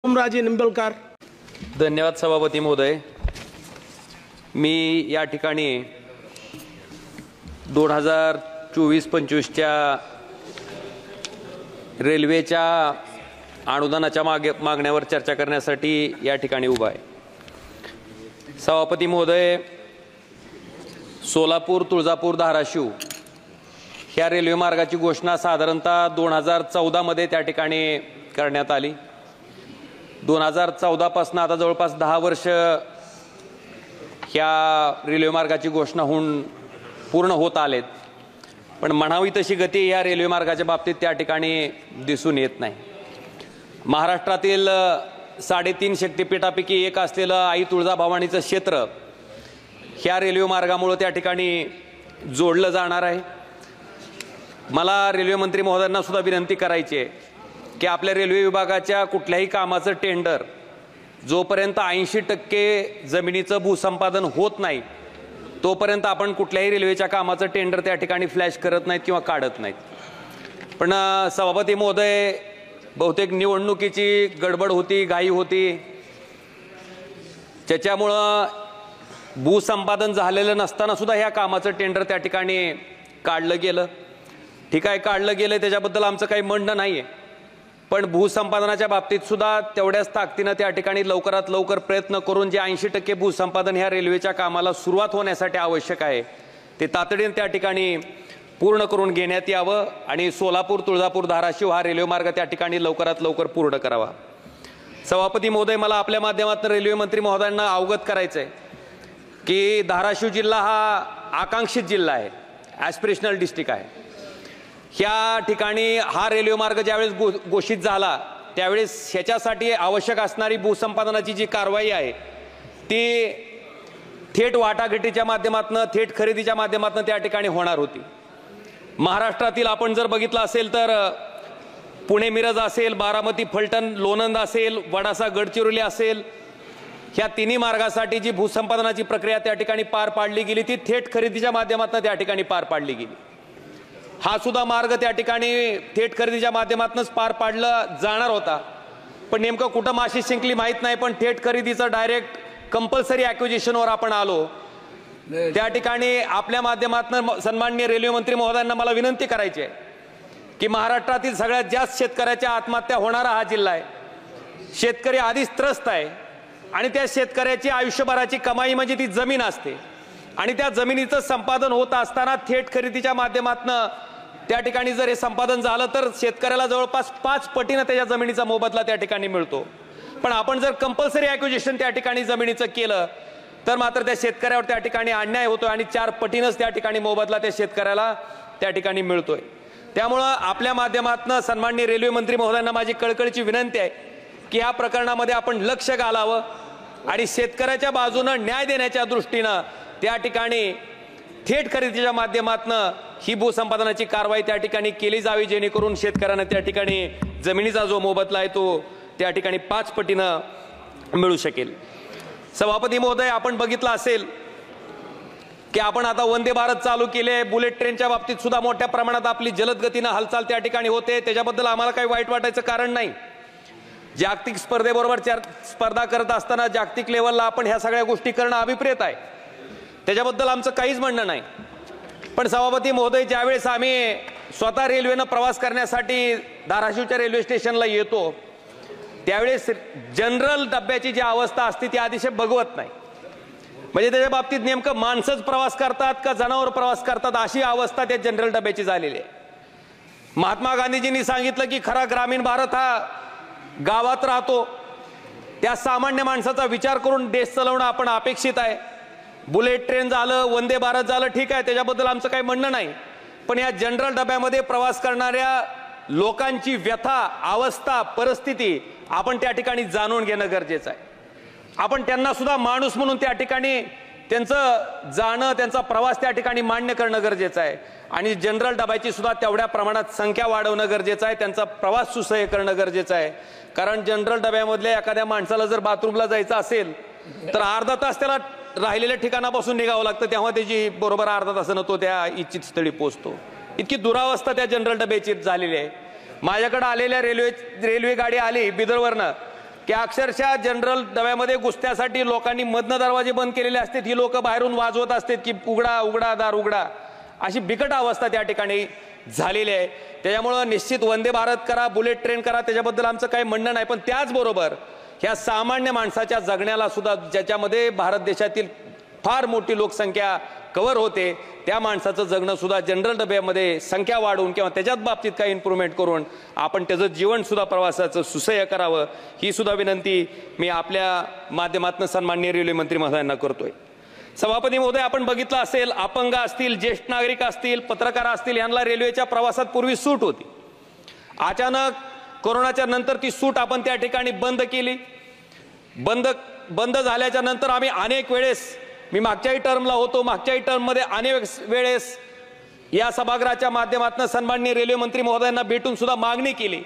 ओमराजे निंबलकर. धन्यवाद सभापती महोदय. मी या ठिकाणी 2024-25च्या रेल्वेच्या अनुदानाच्या मागण्यावर चर्चा करण्यासाठी या ठिकाणी उभा आहे. सभापती महोदय, सोलापूर, तुळजापूर, धाराशिव ह्या रेल्वे मार्गाची घोषणा साधारणतः 2014 मध्ये त्या ठिकाणी करण्यात आली. 2014 पासून आता जवळपास 10 वर्ष ह्या रेल्वे मार्गाची घोषणा होऊन पूर्ण होत आलेत, पण म्हणावी तशी गती या रेल्वे मार्गाच्या बाबतीत त्या ठिकाणी दिसून येत नाही. महाराष्ट्रातील 3.5 शक्तिपीठापैकी एक असलेलं आई तुळजाभवानीचं क्षेत्र ह्या रेल्वे मार्गामुळे त्या ठिकाणी जोडलं जाणार आहे. मला रेल्वे मंत्री महोदयांना सुद्धा विनंती करायची आहे की आपल्या रेल्वे विभागाच्या कुठल्याही कामाचं टेंडर जोपर्यंत 80% जमिनीचं भूसंपादन होत नाही तोपर्यंत आपण कुठल्याही रेल्वेच्या कामाचं टेंडर त्या ठिकाणी फ्लॅश करत नाहीत किंवा काढत नाहीत. पण सभापती महोदय, बहुतेक निवडणुकीची गडबड होती, घाई होती, त्याच्यामुळं भूसंपादन झालेलं नसताना सुद्धा ह्या कामाचं टेंडर त्या ठिकाणी काढलं गेलं. ठीक आहे, काढलं गेलं, त्याच्याबद्दल आमचं काही म्हणणं नाही आहे, पण भूसंपादनाच्या बाबतीत सुद्धा तेवढ्याच ताकदीनं त्या ठिकाणी लवकरात लवकर प्रयत्न करून जे 80% भूसंपादन ह्या रेल्वेच्या कामाला सुरुवात होण्यासाठी आवश्यक आहे ते तातडीने त्या ठिकाणी पूर्ण करून घेण्यात यावं आणि सोलापूर, तुळजापूर, धाराशिव हा रेल्वे मार्ग त्या ठिकाणी लवकरात लवकर पूर्ण करावा. सभापती महोदय, मला आपल्या माध्यमातून रेल्वे मंत्री महोदयांना अवगत करायचं आहे की धाराशिव जिल्हा हा आकांक्षित जिल्हा आहे, ॲस्पिरेशनल डिस्ट्रिक्ट आहे. ह्या ठिकाणी हा रेल्वे मार्ग ज्यावेळेस घोषित झाला त्यावेळेस ह्याच्यासाठी आवश्यक असणारी भूसंपादनाची जी कारवाई आहे ती थेट वाटाघाटीच्या माध्यमातून, थेट खरेदीच्या माध्यमातून त्या ठिकाणी होणार होती. महाराष्ट्रातील आपण जर बघितलं असेल तर पुणे मिरज असेल, बारामती फलटण लोणंद असेल, वडासा गडचिरोली असेल, ह्या तिन्ही मार्गासाठी जी भूसंपादनाची प्रक्रिया त्या ठिकाणी पार पाडली गेली ती थेट खरेदीच्या माध्यमातून त्या ठिकाणी पार पाडली गेली. हा सुद्धा मार्ग त्या ठिकाणी थेट खरेदीच्या माध्यमातूनच पार पाडला जाणार होता, पण नेमकं कुठं माशी शिंकली माहीत नाही, पण थेट खरेदीचं डायरेक्ट कंपल्सरी ॲक्विजिशनवर आपण आलो. त्या ठिकाणी आपल्या माध्यमातून सन्माननीय रेल्वे मंत्री महोदयांना मला विनंती करायची आहे की महाराष्ट्रातील सगळ्यात जास्त शेतकऱ्याच्या आत्महत्या होणारा हा जिल्हा आहे. शेतकरी आधीच त्रस्त आहे आणि त्या शेतकऱ्याची आयुष्यभराची कमाई म्हणजे ती जमीन असते आणि त्या जमिनीचं संपादन होत असताना थेट खरेदीच्या माध्यमातून त्या ठिकाणी जर हे संपादन झालं तर शेतकऱ्याला जवळपास 5 पटीनं त्याच्या जमिनीचा मोबदला त्या ठिकाणी मिळतो. पण आपण जर कंपल्सरी ॲक्विजिशन त्या ठिकाणी जमिनीचं केलं तर मात्र त्या शेतकऱ्यावर त्या ठिकाणी अन्याय होतो आणि 4 पटीनंच त्या ठिकाणी मोबदला त्या शेतकऱ्याला त्या ठिकाणी मिळतोय. त्यामुळं आपल्या माध्यमातून सन्माननीय रेल्वे मंत्री महोदयांना माझी कळकळीची विनंती आहे की या प्रकरणामध्ये आपण लक्ष घालावं आणि शेतकऱ्याच्या बाजूनं न्याय देण्याच्या दृष्टीनं त्या ठिकाणी थेट खरेदीच्या माध्यमातून ही भूसंपादनाची कारवाई त्या ठिकाणी केली जावी, जेणेकरून शेतकऱ्यांना त्या ठिकाणी जमिनीचा जो मोबदला आहे तो त्या ठिकाणी 5 पटीनं मिळू शकेल. सभापती महोदय, आपण बघितलं असेल की आपण आता वंदे भारत चालू केले, बुलेट ट्रेनच्या बाबतीत सुद्धा मोठ्या प्रमाणात आपली जलद गतीनं हालचाल त्या ठिकाणी होते, त्याच्याबद्दल आम्हाला काही वाईट वाटायचं कारण नाही. जागतिक स्पर्धेबरोबर स्पर्धा करत असताना जागतिक लेवलला आपण ह्या सगळ्या गोष्टी करणं अभिप्रेत आहे, त्याच्याबद्दल आमचं काहीच म्हणणं नाही. पण सभापती महोदय, ज्यावेळेस आम्ही स्वतः रेल्वेनं प्रवास करण्यासाठी धाराशिवच्या रेल्वे स्टेशनला येतो त्यावेळेस जनरल डब्याची जी अवस्था असते ती अतिशय बघवत नाही. म्हणजे त्याच्या बाबतीत नेमकं माणसंच प्रवास करतात का जनावर प्रवास करतात अशी अवस्था त्या जनरल डब्याची झालेली आहे. महात्मा गांधीजींनी सांगितलं की खरा ग्रामीण भारत हा गावात राहतो, त्या सामान्य माणसाचा विचार करून देश चालवणं आपण अपेक्षित आहे. बुलेट ट्रेन झालं, वंदे भारत झालं, ठीक आहे, त्याच्याबद्दल आमचं काही म्हणणं नाही, पण या जनरल डब्यामध्ये प्रवास करणाऱ्या लोकांची व्यथा, अवस्था, परिस्थिती आपण त्या ठिकाणी जाणून घेणं गरजेचं आहे. आपण त्यांना सुद्धा माणूस म्हणून त्या ठिकाणी त्यांचं जाणं, त्यांचा प्रवास त्या ठिकाणी मान्य करणं गरजेचं आहे आणि जनरल डब्याची सुद्धा तेवढ्या प्रमाणात संख्या वाढवणं गरजेचं आहे, त्यांचा प्रवास सुसह्य करणं गरजेचं आहे. कारण जनरल डब्यामधल्या एखाद्या माणसाला जर बाथरूमला जायचं असेल तर अर्धा तास त्याला राहिलेल्या ठिकाणापासून निघावं लागतं, तेव्हा त्याची बरोबर अर्धा तासानं तो त्या इच्छित स्थळी पोहोचतो. इतकी दुरावस्था त्या जनरल डब्याची झालेली आहे. माझ्याकडे आलेल्या रेल्वे गाडी आली बिदरवरनं, की अक्षरशः जनरल डब्यामध्ये घुसण्यासाठी लोकांनी मधनं दरवाजे बंद केलेले असतात, ही लोक बाहेरून वाजवत असतात की उघडा उघडा दार उघडा, अशी बिकट अवस्था त्या ठिकाणी झालेली आहे। त्याच्यामुळं निश्चित वंदे भारत करा, बुलेट ट्रेन करा, त्याच्याबद्दल आमचं काही म्हणणं नाही, पण त्याचबरोबर ह्या सामान्य माणसाच्या जगण्याला सुद्धा, ज्याच्यामध्ये भारत देशातील फार मोठी लोकसंख्या कव्हर होते, त्या माणसाचं जगणं सुद्धा जनरल डब्यामध्ये संख्या वाढवून किंवा त्याच्यात बाबतीत काही इम्प्रूव्हमेंट करून आपण त्याचं जीवन सुद्धा प्रवासाचं सुसह्य करावं, ही सुद्धा विनंती मी आपल्या माध्यमातून सन्माननीय रेल्वे मंत्री महोदयांना करतोय। सभापती महोदय, आपण बघितलं असेल, अपंग असतील, ज्येष्ठ नागरिक असतील, पत्रकार असतील, यांना रेल्वेच्या प्रवासात पूर्वी सूट होती। अचानक कोरोनाच्या नंतर ती सूट आपण त्या ठिकाणी बंद केली। बंद झाल्याच्या नंतर आम्ही अनेक वेळेस, मी मागच्याही टर्मला होतो, मागच्याही टर्ममध्ये अनेक वेळेस या सभागृहाच्या माध्यमातून सन्माननीय रेल्वे मंत्री महोदयांना भेटून सुद्धा मागणी केली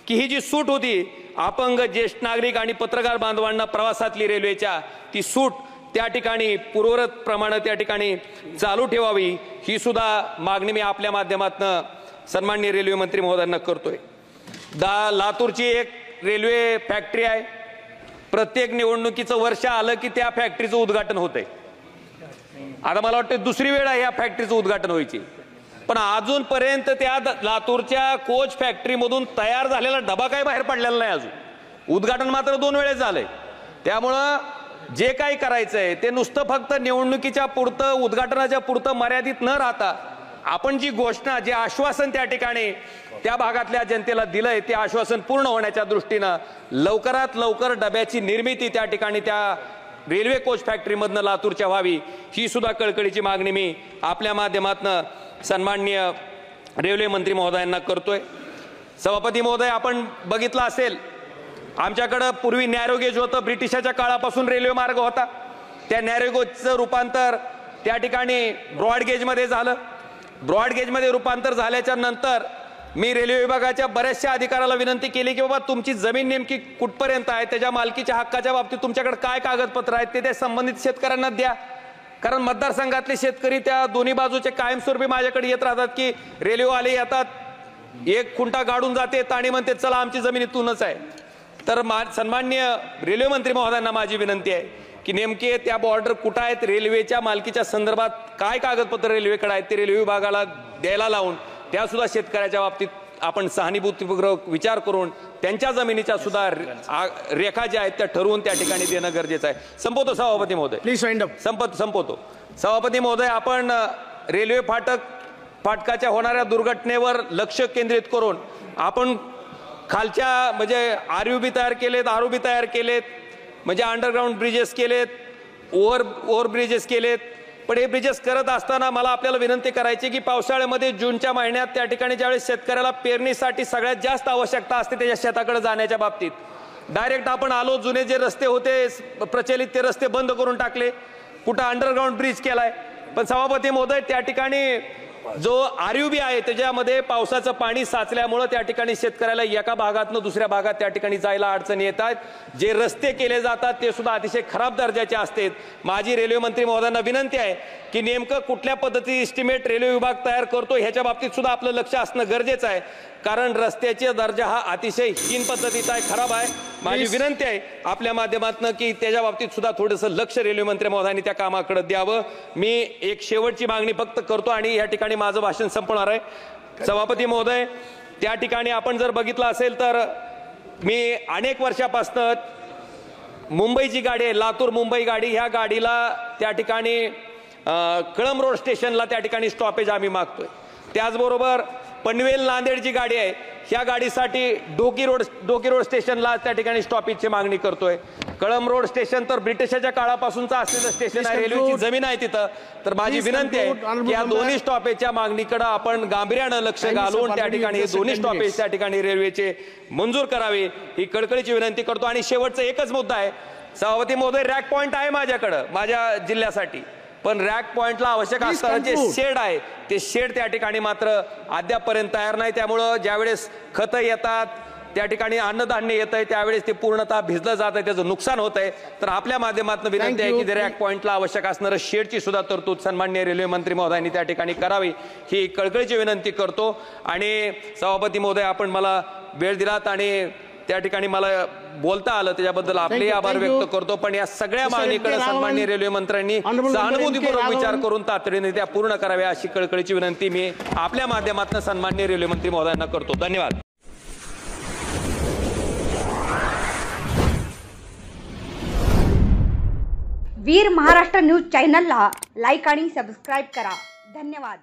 की ही जी सूट होती अपंग, ज्येष्ठ नागरिक आणि पत्रकार बांधवांना प्रवासातली रेल्वेच्या, ती सूट त्या ठिकाणी पूर्ववत प्रमाणे त्या ठिकाणी चालू ठेवावी, ही सुद्धा मागणी मी आपल्या माध्यमातून सन्माननीय रेल्वे मंत्री महोदयांना करतोय। लातूरची एक रेल्वे फॅक्टरी आहे, प्रत्येक निवडणुकीचं वर्ष आलं की त्या फॅक्टरीचं उद्घाटन होतंय। आता मला वाटतं दुसरी वेळ आहे या फॅक्टरीचं उद्घाटन व्हायची, पण अजूनपर्यंत त्या लातूरच्या कोच फॅक्टरीमधून तयार झालेला डबा काही बाहेर पडलेला नाही अजून। उद्घाटन मात्र 2 वेळेस झालंय। त्यामुळं जे काही करायचंय ते नुसतं फक्त निवडणुकीच्या पुरतं, उद्घाटनाच्या पुरतं मर्यादित न राहता, आपण जी घोषणा, जे आश्वासन त्या ठिकाणी त्या भागातल्या जनतेला दिलंय, ते आश्वासन पूर्ण होण्याच्या दृष्टीनं लवकरात लवकर डब्याची निर्मिती त्या ठिकाणी त्या रेल्वे कोच फॅक्टरीमधनं लातूरच्या व्हावी, ही सुद्धा कळकळीची मागणी मी आपल्या माध्यमातून सन्माननीय रेल्वे मंत्री महोदयांना करतोय। सभापती महोदय, आपण बघितलं असेल, आमच्याकडं पूर्वी नॅरो गेज होतं, ब्रिटिशाच्या काळापासून रेल्वे मार्ग होता, त्या नॅरो गेजचं रूपांतर त्या ठिकाणी ब्रॉड गेजमध्ये झालं। ब्रॉड गेजमध्ये रूपांतर झाल्याच्या नंतर मी रेल्वे विभागाच्या बऱ्याचशा अधिकाऱ्याला विनंती केली की बाबा तुमची जमीन नेमकी कुठपर्यंत आहे, त्याच्या मालकीच्या हक्काच्या बाबतीत तुमच्याकडे काय कागदपत्र आहेत ते त्या संबंधित शेतकऱ्यांना द्या, कारण मतदारसंघातले शेतकरी त्या दोन्ही बाजूचे कायमस्वरूपी माझ्याकडे येत राहतात की रेल्वेवाले येतात, 1 खुंटा गाडून जाते आणि म्हणते चला आमची जमीन इथूनच आहे। तर सन्माननीय रेल्वे मंत्री महोदयांना माझी विनंती आहे की नेमके त्या बॉर्डर कुठं आहेत, रेल्वेच्या मालकीच्या संदर्भात काय कागदपत्र रेल्वेकडे आहेत ते रेल्वे विभागाला द्यायला लावून त्या सुद्धा शेतकऱ्याच्या बाबतीत आपण सहानुभूतीपूर्वक विचार करून त्यांच्या जमिनीच्या सुद्धा रेखा ज्या आहेत त्या ठरवून त्या ठिकाणी देणं गरजेचं आहे। संपवतो सभापती महोदय, प्लीज वाइंड अप। संपवतो सभापती महोदय, आपण रेल्वे फाटकाच्या होणाऱ्या दुर्घटनेवर लक्ष केंद्रित करून आपण खालच्या म्हणजे आरयूबी तयार केलेत, आरओबी तयार केलेत, म्हणजे अंडरग्राउंड ब्रिजेस केलेत, ओव्हर ब्रिजेस केलेत, पण हे ब्रिजेस करत असताना मला आपल्याला विनंती करायची की पावसाळ्यामध्ये जूनच्या महिन्यात त्या ठिकाणी ज्यावेळेस शेतकऱ्याला पेरणीसाठी सगळ्यात जास्त आवश्यकता असते त्याच्या शेताकडे जाण्याच्या बाबतीत, डायरेक्ट आपण आलो, जुने जे रस्ते होते प्रचलित ते रस्ते बंद करून टाकले, कुठं अंडरग्राउंड ब्रिज केलाय। पण सभापती महोदय, त्या ठिकाणी जो आरयूबी आहे त्याच्यामध्ये पावसाचं पाणी साचल्यामुळे त्या ठिकाणी शेतकऱ्याला एका भागातून दुसऱ्या भागात त्या ठिकाणी जायला अडचणी येतात, जे रस्ते केले जातात ते सुद्धा अतिशय खराब दर्जाचे असतात। माझी रेल्वे मंत्री महोदयांना विनंती आहे की नेमकं कुठल्या पद्धतीने एस्टिमेट रेल्वे विभाग तयार करतो ह्याच्या बाबतीत सुद्धा आपलं लक्ष असणं गरजेचं आहे, कारण रस्त्याचा दर्जा हा अतिशय हीन पद्धतीचा आहे, खराब आहे। माझी विनंती आहे आपल्या माध्यमातून की त्याच्या बाबतीत सुद्धा थोडंसं लक्ष रेल्वे मंत्री महोदयांनी त्या कामाकडे द्यावं। मी एक शेवटची मागणी फक्त करतो आणि या ठिकाणी माझं भाषण संपणार आहे। सभापती महोदय, त्या ठिकाणी आपण जर बघितलं असेल तर मी अनेक वर्षापासून मुंबईची गाडी आहे, लातूर मुंबई गाडी, ह्या गाडीला त्या ठिकाणी कळंब रोड स्टेशनला त्या ठिकाणी स्टॉपेज आम्ही मागतोय। त्याचबरोबर पनवेल नांदेड जी गाडी आहे ह्या गाडीसाठी डोकी रोड स्टेशनला त्या ठिकाणी स्टॉपेजची मागणी करतोय। कळंब रोड स्टेशन तर ब्रिटिशाच्या काळापासूनचं असलेलं स्टेशन आहे, रेल्वेची जमीन आहे तिथं, तर माझी विनंती आहे की या दोन्ही स्टॉपेजच्या मागणीकडे आपण गांभीर्यानं लक्ष घालून त्या ठिकाणी हे दोन्ही स्टॉपेज त्या ठिकाणी रेल्वेचे मंजूर करावे, ही कळकळीची विनंती करतो। आणि शेवटचा एकच मुद्दा आहे सभापती महोदय, रॅक पॉइंट आहे माझ्याकडे माझ्या जिल्ह्यासाठी, पण रॅक पॉइंटला आवश्यक असणारं जे शेड आहे ते शेड त्या ठिकाणी मात्र अद्यापपर्यंत तयार नाही, त्यामुळं ज्यावेळेस खतं येतात त्या ठिकाणी अन्नधान्य येत आहे त्यावेळेस ते पूर्णतः भिजलं जात आहे, त्याचं नुकसान होत आहे। तर आपल्या माध्यमातून विनंती आहे की रॅक पॉइंटला आवश्यक असणारं शेडची सुद्धा तरतूद सन्माननीय रेल्वे मंत्री महोदयांनी त्या ठिकाणी करावी, ही कळकळीची विनंती करतो। आणि सभापती महोदय, आपण मला वेळ दिलात आणि त्या ठिकाणी मला बोलता आलं त्याच्याबद्दल आपले आभार व्यक्त करतो। पण या सगळ्या मागणीकडे सन्माननीय रेल्वे मंत्र्यांनी सहानुभूतीपूर्वक विचार करून तातडीने त्या पूर्ण कराव्या अशी कळकळीची विनंती मी आपल्या माध्यमातून सन्माननीय रेल्वे मंत्री महोदयांना करतो। धन्यवाद। वीर महाराष्ट्र न्यूज चॅनलला लाईक आणि सबस्क्राईब करा। धन्यवाद।